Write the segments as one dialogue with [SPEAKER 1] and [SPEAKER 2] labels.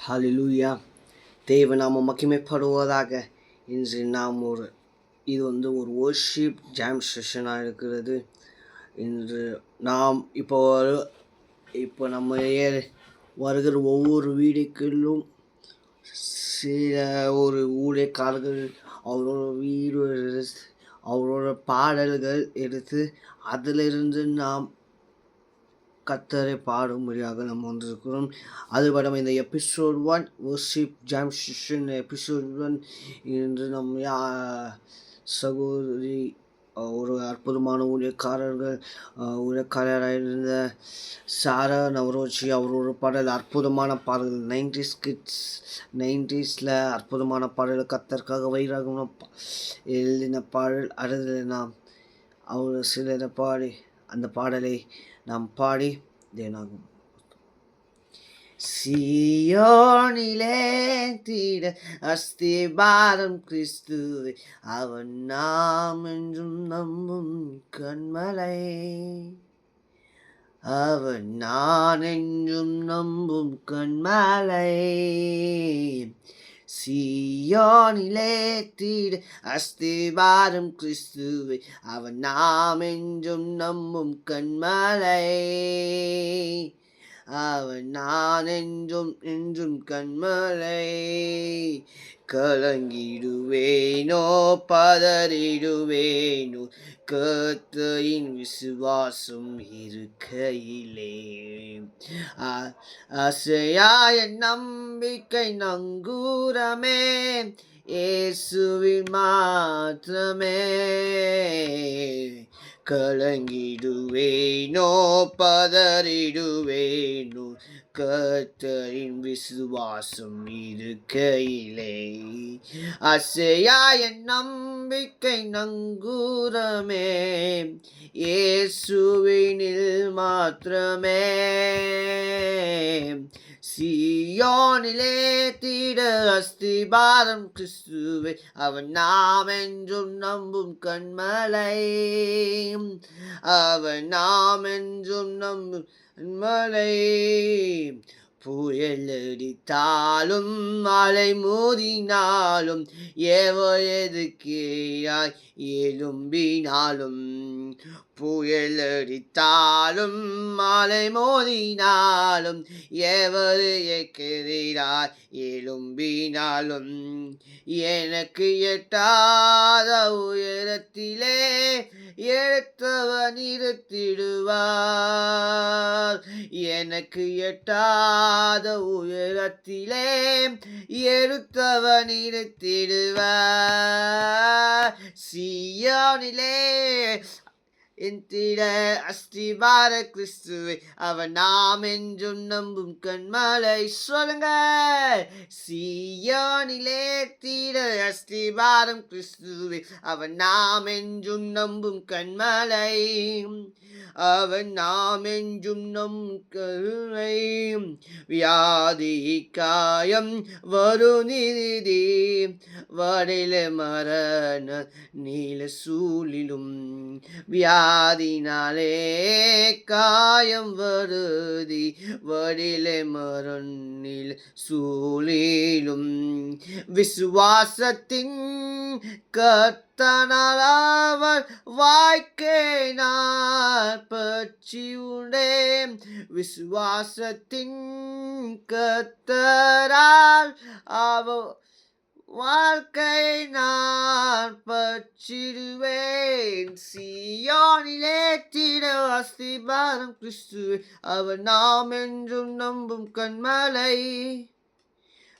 [SPEAKER 1] ஹalleluya. தேவநாமம் மகிமைப்படுவதாக. இன்று நாம் இது ஒரு worship jam செஷனாக இருக்கிறது. இன்று நாம் இப்போ நம்ம வருகிற ஒவ்வொரு வீடுகளிலும் சில ஊழியக்காரர்கள் அவரோட பாடல்கள் எடுத்து அதிலிருந்து நாம் கர்த்தரை பாடும்படியாக நம்ம வந்திருக்கிறோம். அதுபடம் இந்த episode 1 worship jam session episode 1 இன்று நம்ம சகோதரி ஒரு அற்புதமான ஊழியக்காரராக இருந்த சாரா நவரோஜி அவரோட பாடல் அற்புதமான பாடல்கள் 90s கிட்ஸ் 90ஸ்ல அற்புதமான பாடல் கர்த்தருக்காக வைராகம் எழுதின பாடல். அடுத்து நாம் அவர் சிலரை பாடி அந்த பாடலை நாம் பாடி தேனாகும். சீயோனிலே தீட அஸ்திபாரம் கிறிஸ்துவை அவன் நாம் என்றும் நம்பும் கண்மலை, அவன் நான் என்றும் நம்பும் கண்மலை. சீயோனிலே தீட அஸ்திபாரம் கிறிஸ்துவை அவன் நாம் என்றும் நம்பும் கண்மலை, அவன் நான் என்றும் கண்மலை. கலங்கிடுவேனோ பதறிடுவேனோ கர்த்தரின் விசுவாசம் இருக்கையிலே, அசையாய நம்பிக்கை நங்கூரமே இயேசுவின் மாத்திரமே. கலங்கிடுவேனோ பதறிடுவேனோ கர்த்தரின் விசுவாசம் இருக்கையிலே, அசையாய நம்பிக்கை நங்கூரமே இயேசுவினில் மாத்திரமே. சீயோனிலே தீட அஸ்திபாரம் கிறிஸ்துவை அவன் நாம் என்றும் நம்பும் கண்மலை, அவன் நாம் என்றும் நம்பும் கண்மலை. புயலடித்தாலும் மழை மோதினாலும் எதுக்கேயாய் எழும்பினாலும், புயலடித்தாலும் மழை மோதினாலும் எதிராய் எழும்பினாலும், எனக்கு எட்டாத உயரத்திலே எடுத்தவன் இருத்திடுவார், எனக்கு எட்டாத உயரத்திலே எடுத்தவன் இருத்திடுவார். சீயோனிலே எந்திட அஸ்திபார கிறிஸ்துவை அவன் நாம் என்றும் நம்பும் கண்மலை. சொல்லுங்க. சீயோனிலே தீட அஸ்திபாரம் கிறிஸ்துவை அவன் நாம் என்றும் நம்பும் கண்மலை, அவன் நாம் என்றும் நம்பும் கருணை. வியாதி காயம் வருநிதி வடில மரண நீல சூழிலும், வியாதினாலே காயம் வருதி வடிலே மரணில் சூழிலும், விசுவாசத்தின் கர்த்தனால் அவர் வாய்க்கை நான் பற்றி உண்டே, விசுவாசத்தின் கர்த்தரால் அவர் வாழ்க்கை நான் பற்றிடுவேன். சீயோனிலே தீட அஸ்திபாரம் கிறிஸ்துவை அவன் நாம் என்றும் நம்பும் கண்மலை,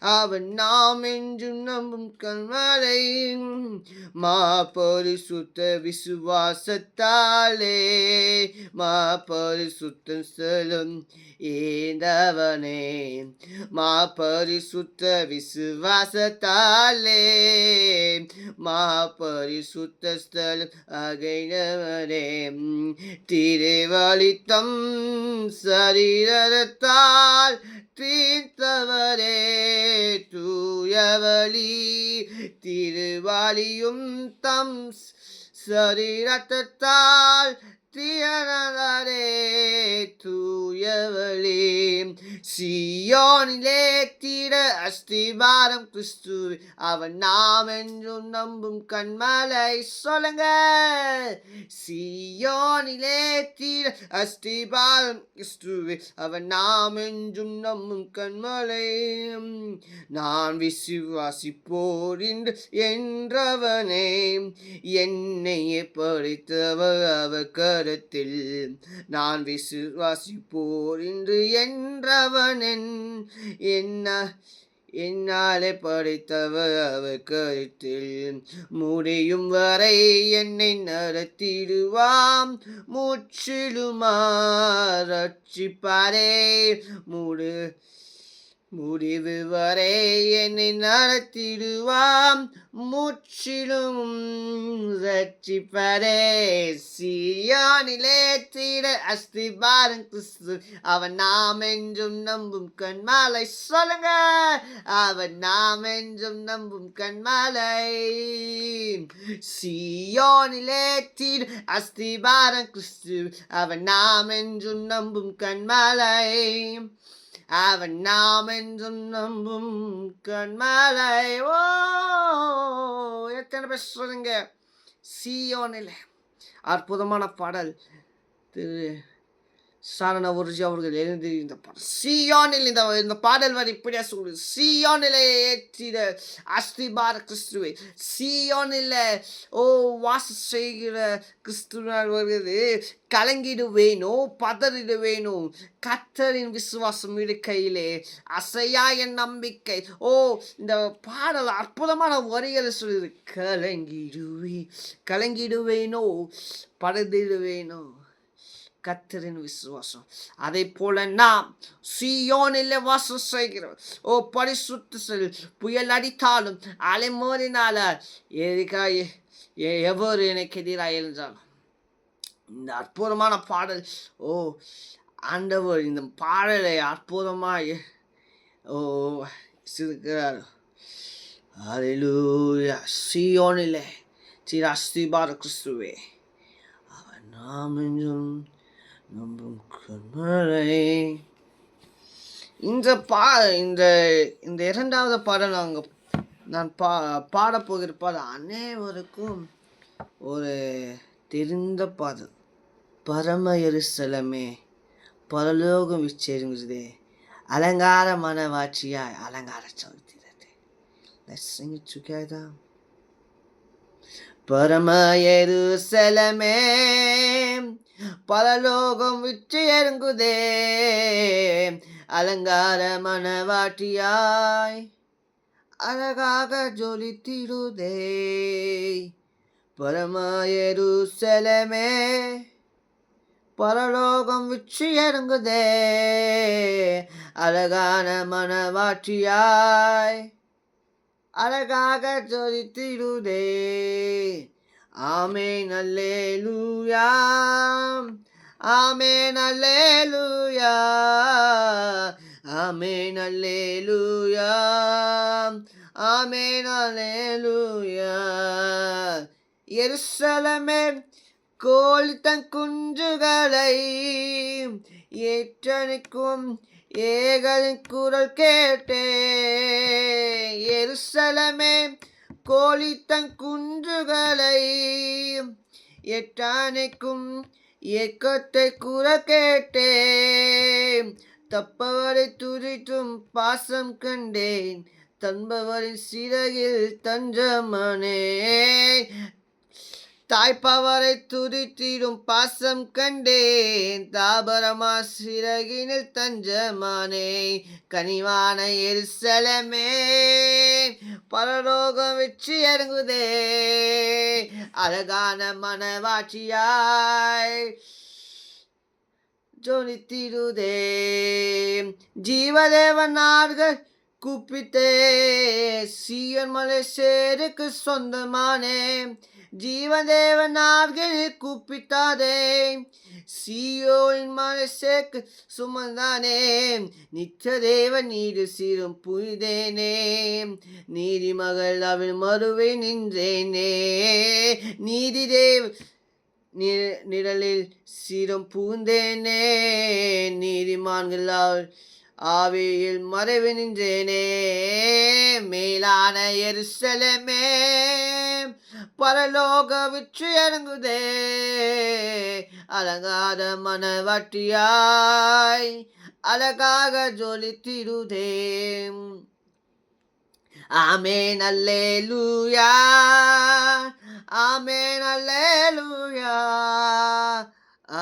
[SPEAKER 1] அவன் நாம் என்றும் நம்பும் கண்மலை. மா பரிசுத்த விசுவாசத்தாலே மா பரிசுத்த ஸ்தலம் ஏந்தவனே, மா பரிசுத்த விசுவாசத்தாலே மா பரிசுத்த ஸ்தலம் அகைனவனே. திருவழித்தம் சரீரத்தால் தீர்த்தவரே தூயவழி, திருவாளியும் தம் சரீரத்தால் தியனதாரே தூயவளே சியோனிலே தீர அஸ்திபாரம் கிறிஸ்துவே அவன் நாம் என்றும் நம்பும் கண்மலை சொல்லுங்க சியோனிலே தீர அஸ்திபாரம் கிறிஸ்துவே அவன் நாம் என்றும் நம்பும் கண்மலை நான் விசுவாசிப்போர் என்றவனே என்னையே படைத்தவர் அவர் கருத்தில் நான் விசுவாசிப்போர் என்றவன் என்னாலே படைத்தவர் அவர் கருத்தில் முடியும் வரை என்னை நடத்திடுவாம் முற்றிலுமா ரட்சிப்பாரே முடிவு வரை என்னை நடத்திடுவாம் முற்றிலும் ரட்சிப்பரே சியோனிலே தீர அஸ்திபாரம் கிறிஸ்து அவன் நாம் என்றும் நம்பும் கண்மலை சொல்லுங்க அவன் நாம் என்றும் நம்பும் கண்மலை சியோனிலே தீர அஸ்திபாரம் கிறிஸ்து அவன் நாம் என்றும் நம்பும் கண்மலை அவன் நாம் என்றும் நம்பும் கண்மலை எத்தனை பேர் சொல்லுங்க சியோனில் அற்புதமான பாடல் திரு சாரண ஒருஜி அவர்கள் எழுதி இந்த பாடல் சியோனில் இந்த பாடல் வரி இப்படியா சொல்லுது சியோனிலே ஏற்றிட அஸ்திபார கிறிஸ்துவை சியோனில் வாசம் செய்கிற கிறிஸ்துவனால் வருகிறது கலங்கிடுவேனோ பதறிடுவேனோ கர்த்தரின் விசுவாசம் இருக்கையிலே அசையா என் நம்பிக்கை இந்த பாடல் அற்புதமான வரிகளை சொல்லுது கலங்கிடுவேனோ பதறிடுவேனோ கர்த்தரின் விசுவாசம் அதை போல நாம் சியோனில் வாசம் செய்கிறோம் பரிசுத்த செல் புயல் அடித்தாலும் அலை மோதினால எவர் எனக்கு எதிராக இருந்தாலும் இந்த அற்புதமான பாடல் ஆண்டவர் இந்த பாடலை அற்புதமாய் இருக்கிறார் அல்லேலூயா சியோனிலே தீர அஸ்திபார கிறிஸ்துவே அவன் நாம் என்றும் நம்பும் கண்மலை இந்த இரண்டாவது பாடல் நான் பாடப்போகிற பாடல் அனைவருக்கும் ஒரு தெரிந்த பாடல் பரம எருசலேமே பரலோகம் விச்சேருங்கிறதே அலங்கார மனவாட்சியாய் அலங்கார சௌத்திரத்தை Let's sing it together. பரம எருசலேமே பரலோகம் விட்டு இறங்குதே அலங்கார மனவாட்டியாய் அழகாக ஜொலித்திடுதே பரம எருசலேமே பரலோகம் விட்டு இறங்குதே அழகான மனவாட்டியாய் அழகாக ஜொலித்திடுதே ஆமென் அல்லேலூயா ஆமென் அல்லேலூயா ஆமென் அல்லேலூயா ஆமென் அல்லேலூயா எருசலேமே கோழி தன் குஞ்சுகளை ஏற்றணிக்கும் ஏகலின் குரல் கேட்டே எருசலேமே கோழி தன் குஞ்சுகளை எட்டானைக்கும் ஏக்கத்தை குரல் கேட்டே தப்பவரை துதித்தும் பாசம் கண்டேன் தன்பவரின் சிறகில் தஞ்சமனே தாய்ப்பவரை துதித்திடும் பாசம் கண்டேன் தாபரமா சிறகினில் தஞ்சமானே கனிவான எருசலேமே பரலோகம் வெற்றி இறங்குதே அழகான மனவாட்சியாய் ஜொலித்திடுதே ஜீவதேவனார்கள் கூப்பிட்டே சீயோன் மலை சேருக்கு சொந்தமானே ஜீவதேவனார்கள் கூப்பிட்டாதே சீயோனின் மலை சேக்கு சுமந்தானே நித்திய தேவன் நீடு சீரும் புய்தேனே நீதி மகள் அவள் மறுவை நின்றேனே நிழலில் சீரம் பூந்தேனே, நீதிமான்களால் ஆவியில் மறைவு நின்றேனே. மேலான எருசலேமே, பரலோக விற்று இறங்குதே, அலங்காத மனவாட்டியாய் அழகாக ஜொலித்திடுதே. ஆமென் அல்லேலூயா, ஆமென் அல்லேலூயா,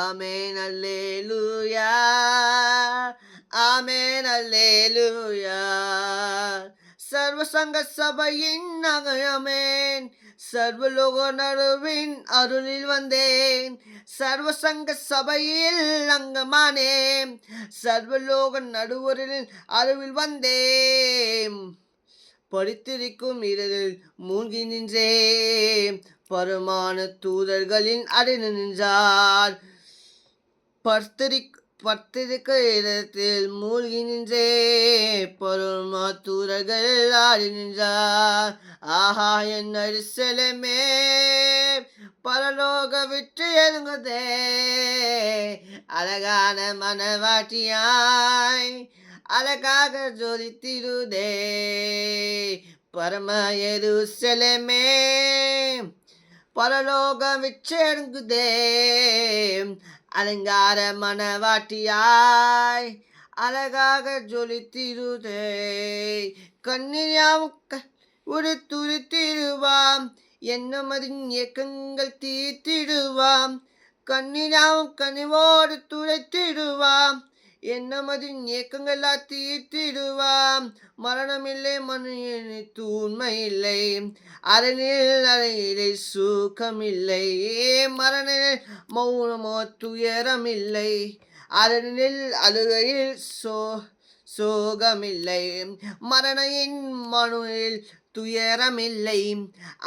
[SPEAKER 1] ஆமென் அல்லேலூயா, ஆமென் அல்லேலூயா. சர்வசங்க சபையின் நகரமேன், சர்வலோக நடுவின் அருளில் வந்தேன், சர்வசங்க சபையில் அங்கமானேன், சர்வலோக நடுவரில் அருவில் வந்தேன். படித்திருக்கும் இடரில் மூழ்கி நின்றேன், பரமான தூதர்களின் அடைந்து நின்றார். பத்திருக்க இடத்தில் மூழ்கி நின்றே, பரமா தூதர்கள் ஆடி நின்றார். ஆஹா என் எருசலேமே, பரலோக விட்டு எழுங்குதே, அழகான மனவாட்டியாய் அழகாக ஜொலித்திடுதே. பரம எருசலேமே, பரலோகம் விற்றெடுங்குதே, அலங்கார மனவாட்டியாய் அழகாக ஜொலித்திடுதே. கண்ணியாவும் ஒரு துரித்திடுவாம், என்னமதின் இயக்கங்கள் தீர்த்திடுவாம். கண்ணியாவும் கனிவோடு துளைத்திடுவாம், என்னமதின் இயக்கங்களா தீர்த்திடுவாம். மரணமில்லை, மனிதனை தூய்மை இல்லை, அரணில் அறையிலே சுகமில்லை. மரண மௌனமோ துயரமில்லை, அரணில் அழுகையில் சோகமில்லை. மரணையின் மனுவில் துயரமில்லை,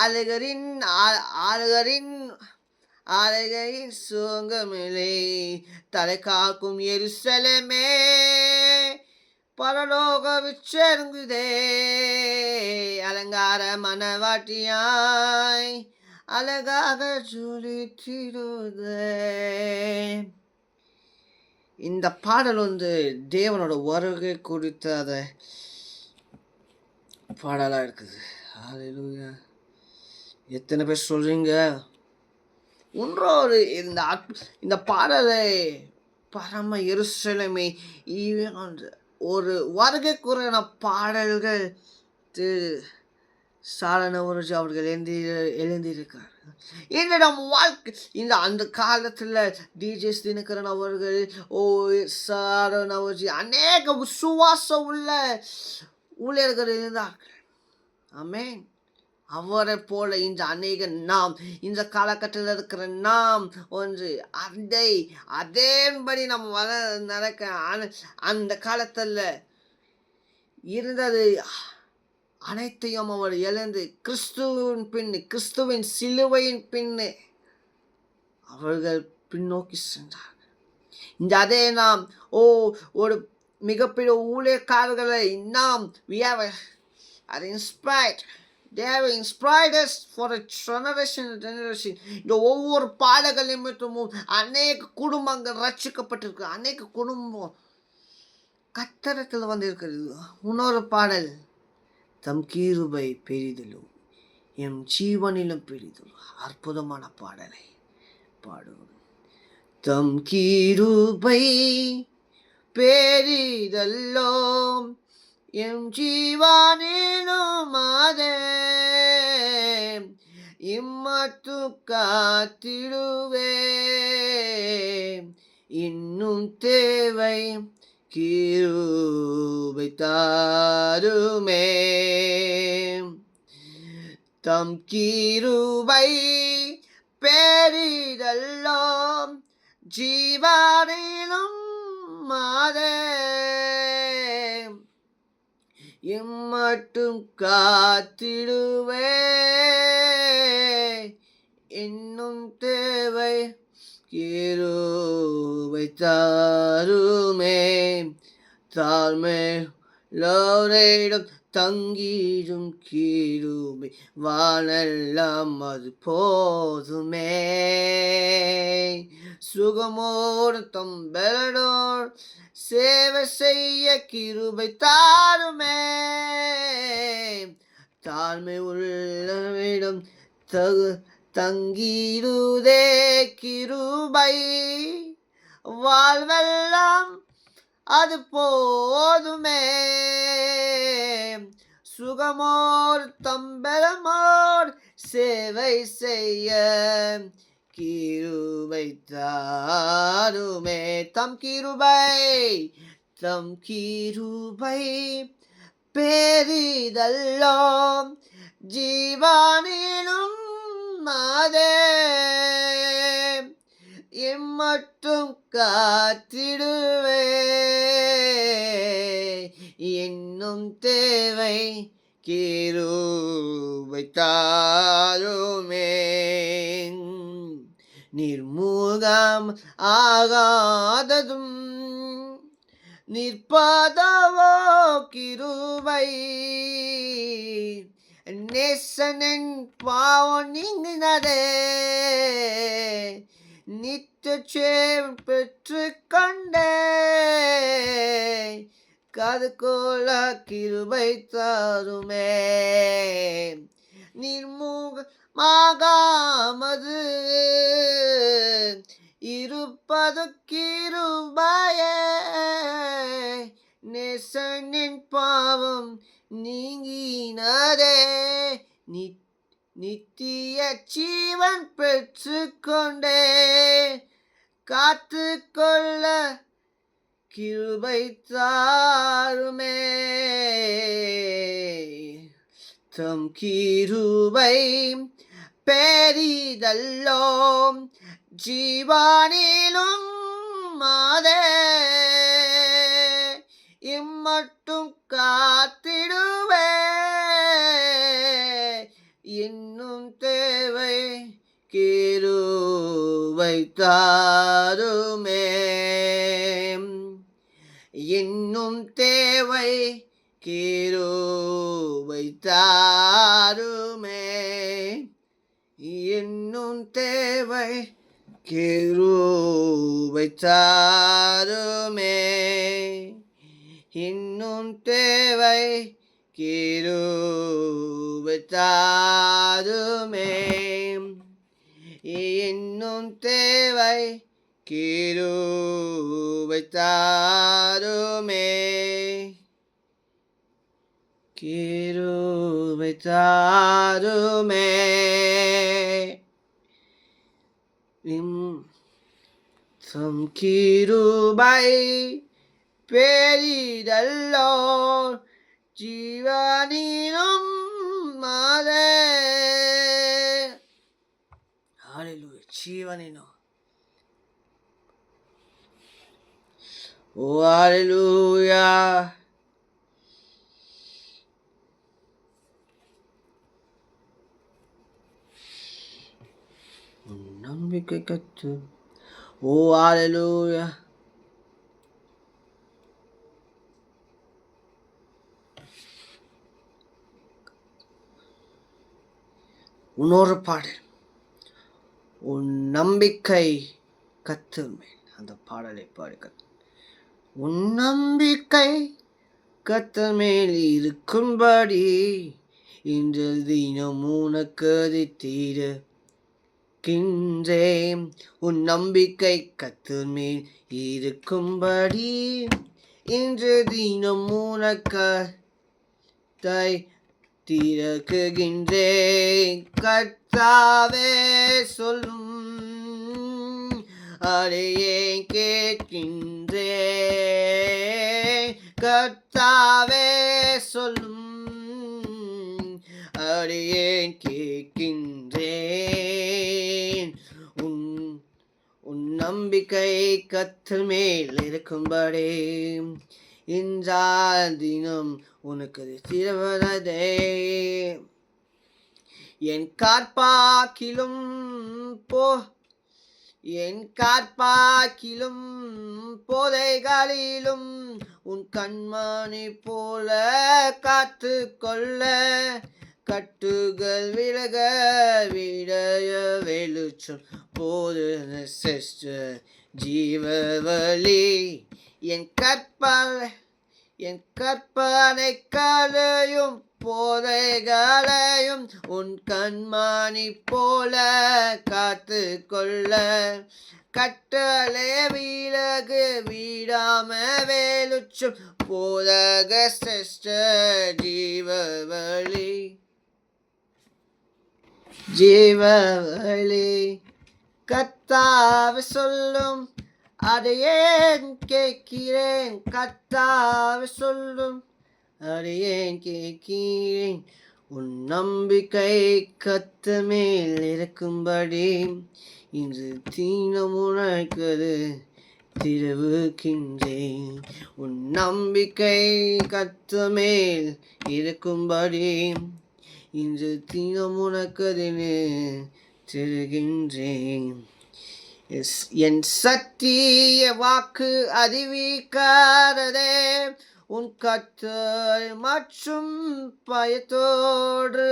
[SPEAKER 1] அழகரின் அழகையின் சோகமில்லை. தலை காக்கும் எருசலேமே, பரலோக விற்றெடுங்குதே, அலங்கார மனவாட்டியாய் அழகாக ஜொலித்திடுதே. இந்த பாடல் தேவனோட வருகை குறித்த பாடலாக இருக்குது. ஹல்லேலூயா. எத்தனை பேர் சொல்றீங்க? ஒன்றோடு இந்த பாடலை பரம எருசலேமே ஒரு வருகைக்குறான பாடல்கள் சாலனவராஜ் அவர்கள் எழுந்திருக்கார். என்னிடம் வாழ்க்கை அந்த காலத்தில் டிஜேஸ் தினகரன் அவர்கள், சாலனவராஜ், அநேக விசுவாசம் உள்ள ஊழியர்கள் இருந்தார்கள். ஆமென். அவரை போல இந்த அநேக நாம் இந்த காலகட்டத்தில் இருக்கிற நாம் அதேபடி நம்ம நடக்க அந்த காலத்தில் இருந்தது அனைத்தையும் அவர் இழந்து கிறிஸ்துவின் சிலுவையின் பின்னு அவர்கள் பின்னோக்கி சென்றார். இந்த அதே நாம் ஒரு மிகப்பெரிய ஊழியக்காரர்களை நாம் They have inspired us for a generation. இந்த ஒவ்வொரு பாடல்கள் நிமித்தமும் அநேக குடும்பங்கள் ரட்சிக்கப்பட்டிருக்கு, அநேக குடும்பம் கத்தரத்தில் வந்திருக்கிறது. இன்னொரு பாடல், தம் கிருபை பெரிதிலும் எம் ஜீவனிலும் பெரிதிலும். அற்புதமான பாடலை பாடுவோம். தம் கிருபை பெரிதல்லோ எம் ஜீவனிலும் அதே, இம்மட்டு காத்திடுவே, இன்னும் தேவை கிருபை தாருமே. தம் கிருபை பெரிதல்லோ ஜீவனிலும் அதே, இம்மட்டும் காத்திடுவே, இன்னும் தேவை கிருபை தாருமே. தாழ்மை லோரேடும் தங்கீரும் கீருமை வானெல்லாம் அது போதுமே. சுகமோடு தம்பெலடோர் சேவை செய்ய கிருபை தாருமே. தாழ்மை உள்ளவிடம் தங்கீருதே கிருபை வாழ்வெல்லாம் அது போதுமே. சுகமோர் தம்பெலமோர் சேவை செய்ய கிருபை தாருமே. தம் கிருபை பெரிதல்லோ ஜீவானிலும் அதே எம்மட்டும் காத்திடுவே. என்னும் தேவை கிருபை தாருமே. நிர்மூகம் ஆகாததும் நிற்பதவோ கிருபை. நேசனின் பாவம் நீங்கினதே நித்தியம் பெற்று கொண்டே. கதுகோல கிருபை தாருமே. நிர்மூகமாகாமது இருப்பது கிருபையே. நேசனின் பாவம் நீங்கினதே நித்திய ஜீவன் பெற்று கொண்டே. காத்து கொள்ள கிருபை தாருமே. தம் கிருபை பெரிதல்லோ ஜீவானிலும் அதே இம்மட்டும் காத்திடுவே. இன்னும் தேவை கிருபை தாருமே. இன்னும் தேவை கிருபை தாருமே. இன்னும் தேவை கிருபை தாருமே. இன்னும் தேவை கிருபை தாருமே. இன்னும் தேவை கிருபை தாருமே. கிருபை தாருமே. தம் கிருபை பெரிதல்லோ ஜீவனிலும் அதே. ஹல்லேலூயா. ஜீவனிலும். ஓ ஹல்லேலூயா. நம்பிக்கை கத்து. ஓ ஹல்லேலூயா. இன்னொரு பாடல், உன் நம்பிக்கை கர்த்தர் மேல். அந்த பாடலை பாடுக. உன் நம்பிக்கை கர்த்தர் மேல் இருக்கும்படி இன்று தினம் உனக்கு தீர்க்கின்றேன். உன் நம்பிக்கை கர்த்தர் மேல் இருக்கும்படி இன்று தினம் உனக்கு திறக்குகின்றேன். கர்த்தாவே சொல்லும் அதையே கேட்கின்றேன். கர்த்தாவே சொல்லும் அதையே கேட்கின்றேன். உன் நம்பிக்கை கர்த்தர் மேல் இருக்கும்படி இன்றா தினம் உனக்கு திறவதே. என் காற்பாக்கிலும் என் காற்பாக்கிலும் போதைகளிலும் உன் கண்மணி போல காத்து கொள்ள கட்டுகள் விலக விடைய வெளிச்சம் போது சிஸ்டர் ஜீவவழி என் கற்பனை கலையும் போதைகளையும் உன் கண்மணி போல காத்து கொள்ள கட்டளை விலகு விடாம வேலுச்சும் போதக சிஸ்ட ஜீவவழி கர்த்தாவே சொல்லும் அதை ஏன் கேட்கிறேன் கர்த்தாவே சொல்லும் அதை ஏன் கேட்கிறேன் உன் நம்பிக்கை கர்த்தர் மேல் இருக்கும்படி இன்று தீனம் உனக்கு திருவுகின்றேன் உன் நம்பிக்கை கர்த்தர் மேல் இருக்கும்படி இன்று தீனம் உனக்கு திருகின்றேன் என் சத்திய வாக்கு அறிவிக்காததே உன் கர்த்தர் மற்றும் பயத்தோடு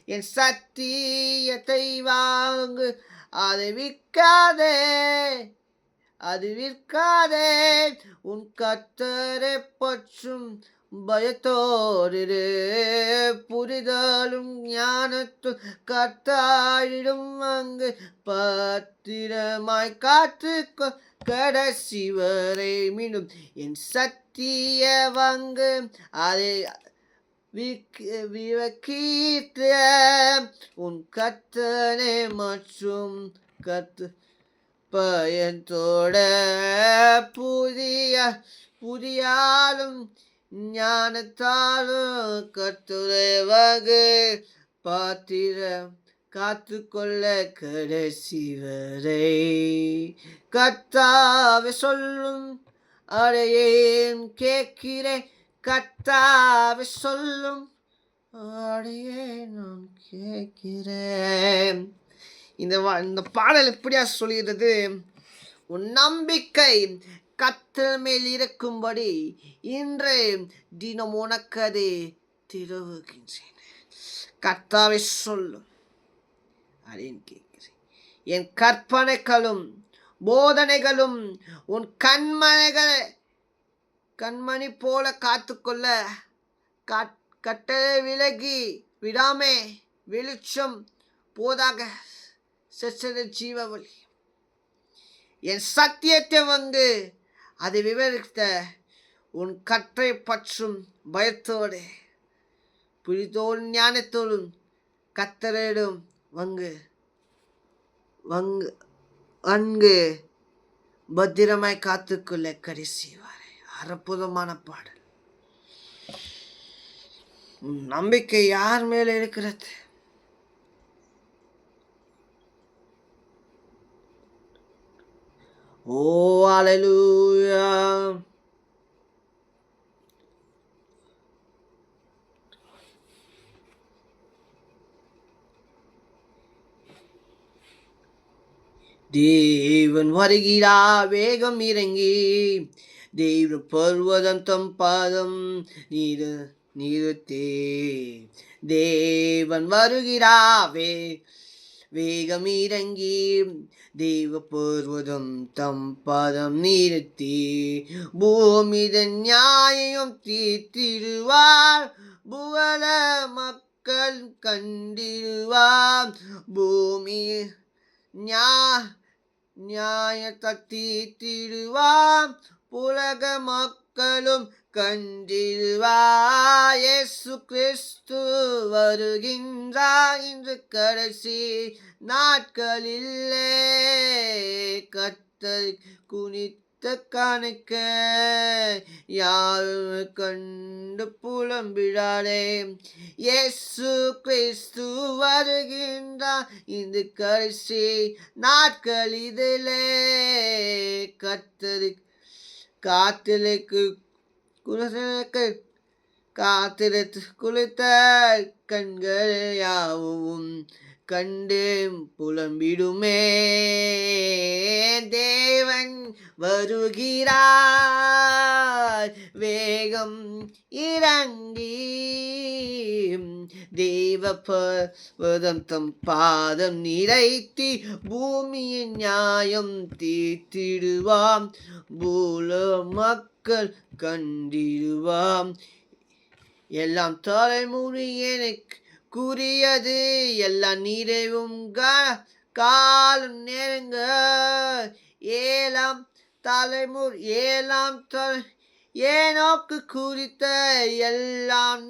[SPEAKER 1] என் சத்தியத்தை வாங்கு அதை விற்காதே உன் கர்த்தரை பற்றும் பயத்தோடு புரிதலும் ஞானத்து கர்த்தாயிடும் அங்கு பத்திரமாய் காத்து கடைசி வரை மீண்டும் என் சத்திய வங்கு அதை விவக்கீற்ற உன் கர்த்தனை மற்றும் கத்து பயத்தோட புதியாலும் ஞானத்தாலும் கர்த்தரை வகு பாத்திரம் காத்து கொள்ள கடைசி வரை கர்த்தாவே சொல்லும் அடையேன் கேட்கிறேன் கர்த்தாவே சொல்லும் அடையே நான் கேட்கிறேன். இந்த பாடல் எப்படியா சொல்கிறது? உன் நம்பிக்கை கர்த்தர் மேல் இருக்கும்படி இன்று தினம் உனக்கு அதை திருவுகின்றேன். கர்த்தாவே சொல்லும் அப்படின்னு கேட்கிறேன். என் கற்பனைகளும் போதனைகளும் உன் கண்மணி போல காத்துக்கொள்ள கட்டளை விலகி விடாமே வெளிச்சம் போதாக செச்சத ஜீவவழி என் சத்தியத்தை வந்து அதை விவரித்த உன் கற்றை பற்றும் பயத்தோடு புரிதோல் ஞானத்தோடும் கத்தரிடும் அங்கு பத்திரமாய் காத்துக்கொள்ள கடைசி வரை. அற்புதமான பாடல். நம்பிக்கை யார் மேல இருக்கிறது? ஓ அல்லேலூயா. தேவன் வருகிறார் வேகம் இறங்கி தேவ பர்வதம் தம் பாதம் நிறுத்தே தேவன் வருகிறார் வேகம் இறங்கி தேவ பர்வதம் தம் பாதம் நிறுத்தி பூமிதன் நியாயம் தீர்த்திடுவார் புகழ மக்கள் கண்டிடுவார் பூமி நியாயத்தை தீர்த்திடுவார் புலக மக்களும் கண்டிடுவார். இயேசு கிறிஸ்து வருகின்றார் இன்று கடைசி நாட்களிலே கர்த்தர் குனித்த காணிக்க யாரும் கண்டு புலம்பிடாதே. இயேசு கிறிஸ்து வருகின்றார் இந்த கடைசி நாட்களிலே கர்த்தர் காத்திருத்து குளித்த கண்கள் யாவும் கண்டு புலம்பிடுமே. தேவன் வருகிறார் வேகம் இறங்கி, தேவ பர்வதம் தம் பாதம் நிறைத்தி பூமியின் நியாயம் தீர்த்திடுவாம். பூல மக்கள் கண்டிடுவாம். எல்லாம் தலைமுறை எனக்கு கூறியது, எல்லாம் நிறைவும் காலம் நெருங்க. ஏழாம் ஏனோக்கு குறித்த எல்லாம்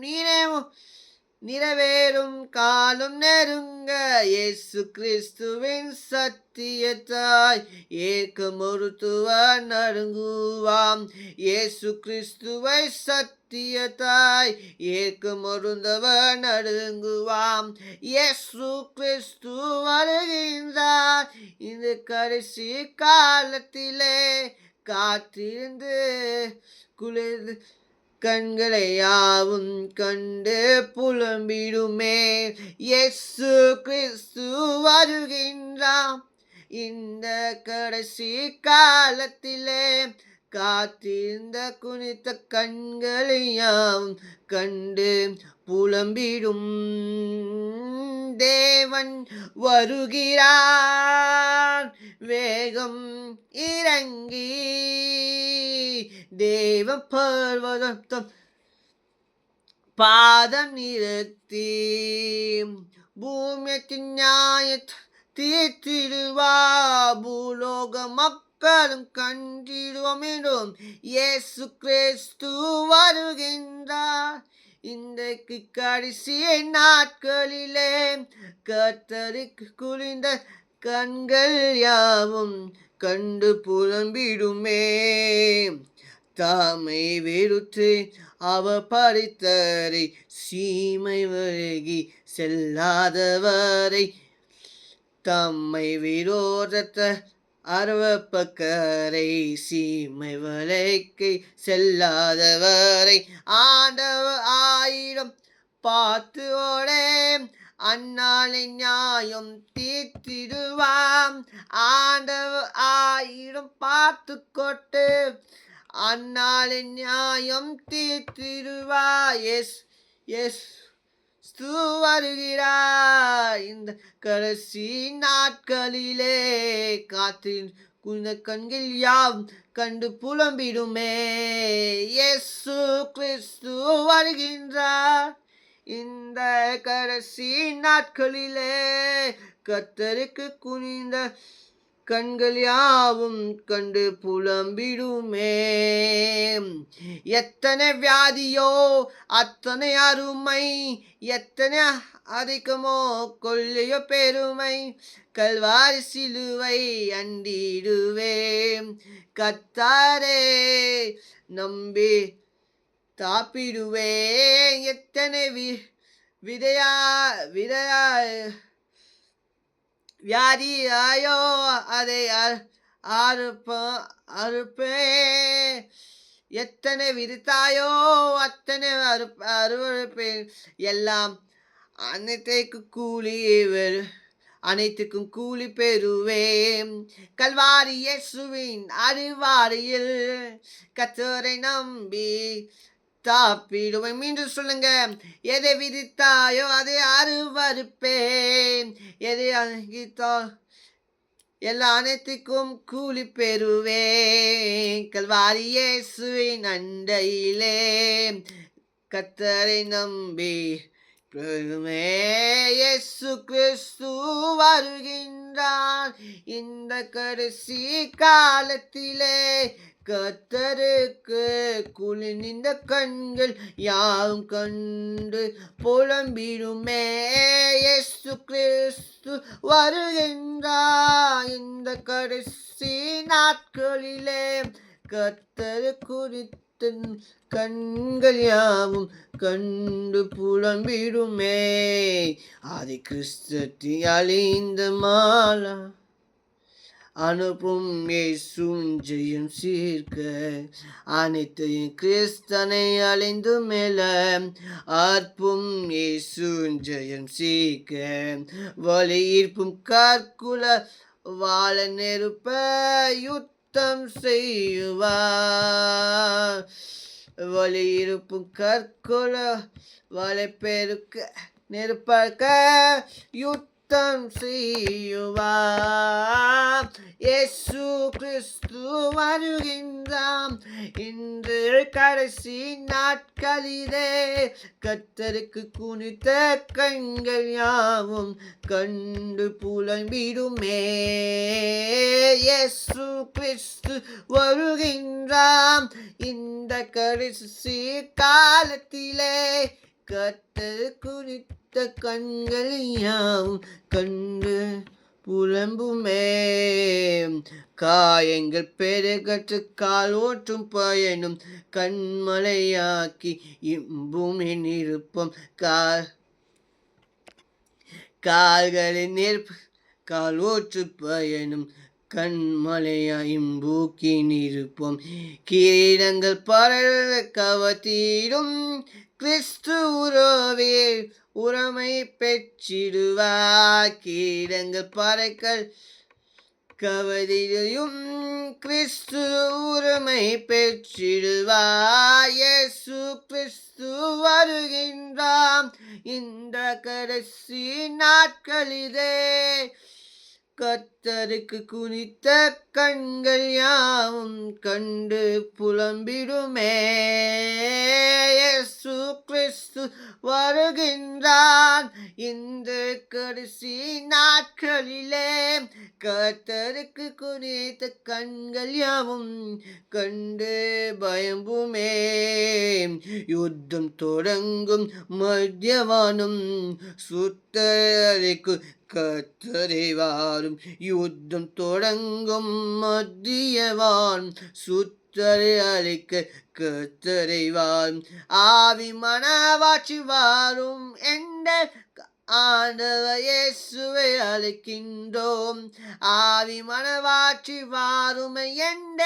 [SPEAKER 1] நிறைவேறும் காலம் நெருங்க. இயேசு கிறிஸ்துவின் சத்தியத்தாய் ஏற்க மருத்துவர் நடுங்குவாம். இயேசு கிறிஸ்துவை சத்தியத்தாய் ஏற்க மருந்தவர் நடுங்குவாம். இயேசு கிறிஸ்து வருகின்றார் இந்த கடைசி காலத்திலே. காத்திருந்து குளிர்ந்து கண்களை யாவும் கண்டு புலம்பிடுமே. இயேசு கிறிஸ்து வருகின்றார் இந்த கடைசி காலத்திலே. காத்திருந்த குனித்த கண்களை யாவும் கண்டு புலம்பிடும். தேவன் வருகிறார் வேகம் இறங்கி, தேவ பர்வதம் பாதம் நிறுத்தி, பூமியத்தின் நியாயத்தை தீர்த்திடுவா. பூலோக மக்களும் கண்டிடுவோம் என்றும் இயேசு கிறிஸ்து வருகின்றார் இன்றைக்கு கடைசி நாட்களிலே. கர்த்தருக்கு குளிர்ந்த கண்கள் யாவும் கண்டு புலம்பிடுமே. தாமை வெறுத்து அவர் பறித்தரை சீமை விலகி செல்லாதவரை, தம்மை விரோதத்த அருவப்பக்கரை சீமை வலைக்கு செல்லாதவரை, ஆண்டவர் ஆயிரம் பார்த்து ஓடே அந்நாளை நியாயம் தீர்த்திடுவாம். ஆண்டவர் ஆயிரம் பார்த்து கொட்டு அந்நாளை நியாயம் தீர்த்திடுவா. எஸ் வருகிறார் இந்த கடைசி நாட்களிலே. காற்றின் குந்த கண்கள் யாவும் கண்டு புலம்பிடுமே. இயேசு கிறிஸ்து வருகின்றார் இந்த கடைசி நாட்களிலே. கர்த்தருக்கு குனிந்த கண்கள் யாவும் கண்டு புலம்பிடுமே. எத்தனை வியாதியோ அத்தனை அருமை, எத்தனை அதிகமோ கொள்ளையோ பெருமை, கல்வாரி சிலுவை அண்டிடுவேன். கர்த்தரே நம்பி தாப்பிடுவேன். எத்தனை வியாதியாயோ அதை அறுப்பே. எத்தனை விரித்தாயோ அத்தனை அறுப்பேன். எல்லாம் அனைத்துக்கும் கூலி பெறுவேன். கல்வாரி இயேசுவின் அருவாரியில் கர்த்தரை நம்பி தாப்பிடுவேன். மீண்டும் சொல்லுங்க. எதை விதித்தாயோ அதை அறுவறுப்பேன். எதை அங்கித்தோ எல்லா அனைத்துக்கும் கூலி பெறுவேன். கல்வாரி இயேசுவின் அண்டையிலே கர்த்தரை நம்பி பெருமே. இயேசு கிறிஸ்து வருகின்றார் இந்த கடைசி காலத்திலே. கர்த்தருக்கு குளிர்ந்த கண்கள் யாவும் கண்டு புலம்பிடுமே. இயேசு கிறிஸ்து வருகின்றார் இந்த கடைசி நாட்களிலே. கர்த்தர் குறித்த கண்கள் யாவும் கண்டு புலம்பிடுமே. ஆதி கிறிஸ்துவின் அழிந்த மாலா அனுப்பும் இயேசும் ஜெயம் சீர்க்க அனைத்தையும் கிறிஸ்தனை அழிந்து மேல அற்பும் இயேசு ஜெயம் சீர்க்க வலியிருப்பும் கற்குல வாழ நெருப்ப யுத்தம் செய்யுவார் வலியிருப்பும் கற்குல வாழை பெருக்க நெருப்பக்க யுத்தம் செய்யுவார் இயேசு கிறிஸ்து வருகின்றாம் இன்று கடைசி நாட்களிலே கர்த்தருக்கு குனித்த கண்கள் யாவும் கண்டு புலம்பிடுமே இயேசு கிறிஸ்து வருகின்றாம் இந்த கடைசி காலத்திலே கர்த்தர் குறித்த கண்கள் யாவும் கண்டு புலம்புமே காயங்கள் பெருகற்று கால் ஓற்றும் பயனும் கண்மலையாக்கி இம்புமே நிருப்பம் கால்களின் நெருப்பு கால் ஓற்று பயனும் கண்மலையா இம்பூக்கி நிருப்பம் கிரீடங்கள் பரவ கவத்தீடும் கிறிஸ்து உறவே உறமை பெற்றிடுவார் கிரீடங்கள் பறைகள் கவதியும் கிறிஸ்து உரிமை பெற்றிடுவார் இயேசு கிறிஸ்து வருகின்றாம் இந்த கடைசி நாட்களிலே கர்த்தருக்கு குனித்த கண்கள் யாவும் கண்டு புலம்பிடுமே இயேசு கிறிஸ்து வருகின்றான் இந்த கடைசி நாட்களிலே கர்த்தருக்கு குனித்த கண்கள் யாவும் கண்டு பயம்புமே யுத்தம் தொடங்கும் மத்தியவானும் சுத்தரிக்கு கர்த்தரை வாரும் யுத்தம் தொடங்கும் மத்தியவான் சுத்தரை அழைக்க கர்த்தரை வாரும் ஆவி மனவாட்சி வாரும் என்ற ஆண்டவர் இயேசுவை அழைக்கின்றோம் ஆவி மனவாட்சி வாரும் என்ற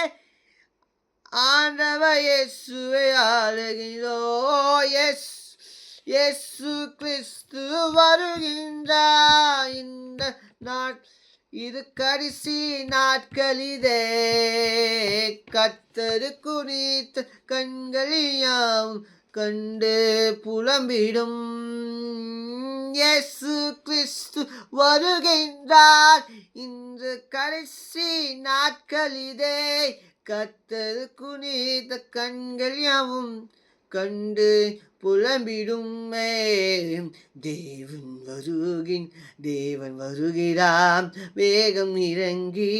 [SPEAKER 1] ஆண்டவர் இயேசுவை அழைக்கின்றோம் இயேசு கிறிஸ்து வருகின்றார் இந்த இது கடைசி நாட்களிலே கர்த்தரு குறித்த கண்களியாம் கண்டு புலம்பிடும் இயேசு கிறிஸ்து வருகின்றார் இன்று கடைசி நாட்களிலே கர்த்தரு குறித்த கண்கள் யாவும் கண்டு புலம்பிடுமே தேவன் வருகிறான் வேகம் இறங்கி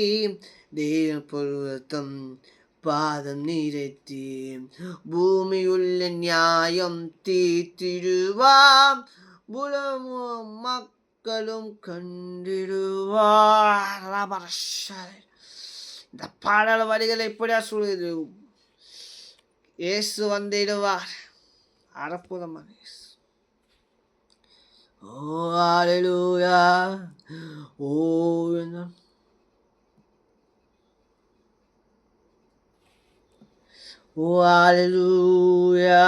[SPEAKER 1] தேவன் பொருத்தம் பாதம் நிறைத்தி பூமியுள்ள நியாயம் தீர்த்திடுவாம் புலமும் மக்களும் கண்டிடுவார் இந்த பாடல் வரிகளை எப்படியா சொல்லுது இயேசு வந்திடுவார் அற்புதமான இயேசு ஓ ஹல்லேலூயா ஓ ஓ ஹல்லேலூயா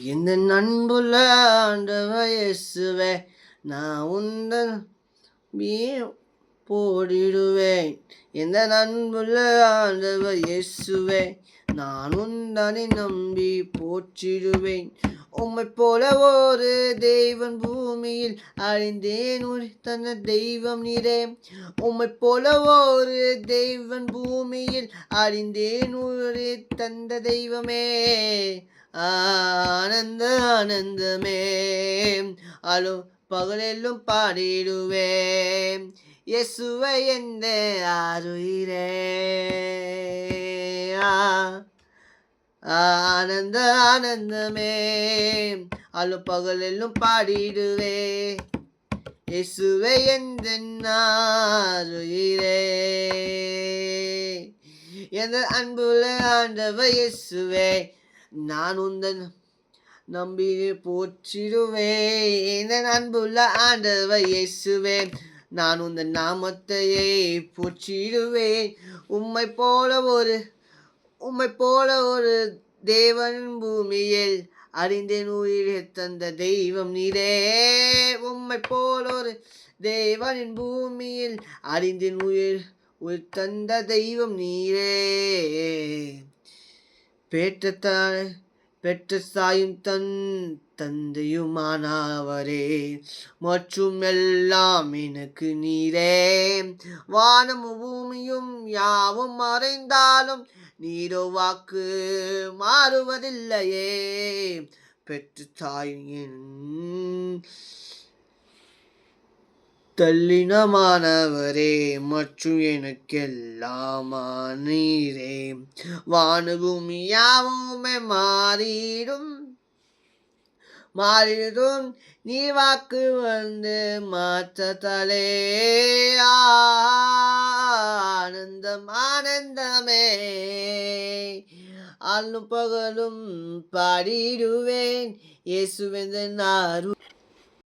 [SPEAKER 1] எந்த அன்புள்ள ஆண்டவர் இயேசுவே நான் உந்தன் போடிடுவேன் எந்த அன்புள்ள ஆண்டவர் இயேசுவே நான் உந்தனை நம்பி போற்றிடுவேன் உம்மை போல ஒரு தெய்வன் பூமியில் அறிந்தேன் தந்த தெய்வம் நீரே உம்மை போல ஒரு தெய்வன் பூமியில் அறிந்தேன் தந்த தெய்வமே ஆனந்த ஆனந்தமே அலோ பகலெல்லும் பாடிடுவேன் இயேசுவை எந்த ஆருயிரே ஆனந்த ஆனந்தமே அலோ பகலெல்லும் பாடிடுவே இயேசுவை எந்த ஆருயிரே எந்த அன்புள்ள ஆண்டவர் இயேசுவே நம்பி போற்றிடுவேன் என் அன்புள்ள ஆண்டவர் இயேசுவே, நான் உந்தன் நாமத்தையே போற்றிடுவேன். உம்மை போல ஒரு தேவன் பூமியில் அறிந்தேன், உயிரை தந்த தெய்வம் நீரே. உம்மை போல ஒரு தேவனின் பூமியில் அறிந்தேன், உயிர் தந்த தெய்வம் நீரே. பெற்ற தாயும் தந்தையுமானவரே, மற்றும் எல்லாம் எனக்கு நீரே. வானமும் பூமியும் யாவும் மறைந்தாலும் நீரோ வாக்கு மாறுவதில்லையே. பெற்ற தாயின் தள்ளினமானவரே, மற்றும் எனக்கெல்லாம் நீரே. வானபூமி யாவுமே மாறிடும் நீ வாக்கு வந்து மாற்றத்தாலே. ஆனந்தமே அல்லும் பகலும் பாடிடுவேன் இயேசுவெந்த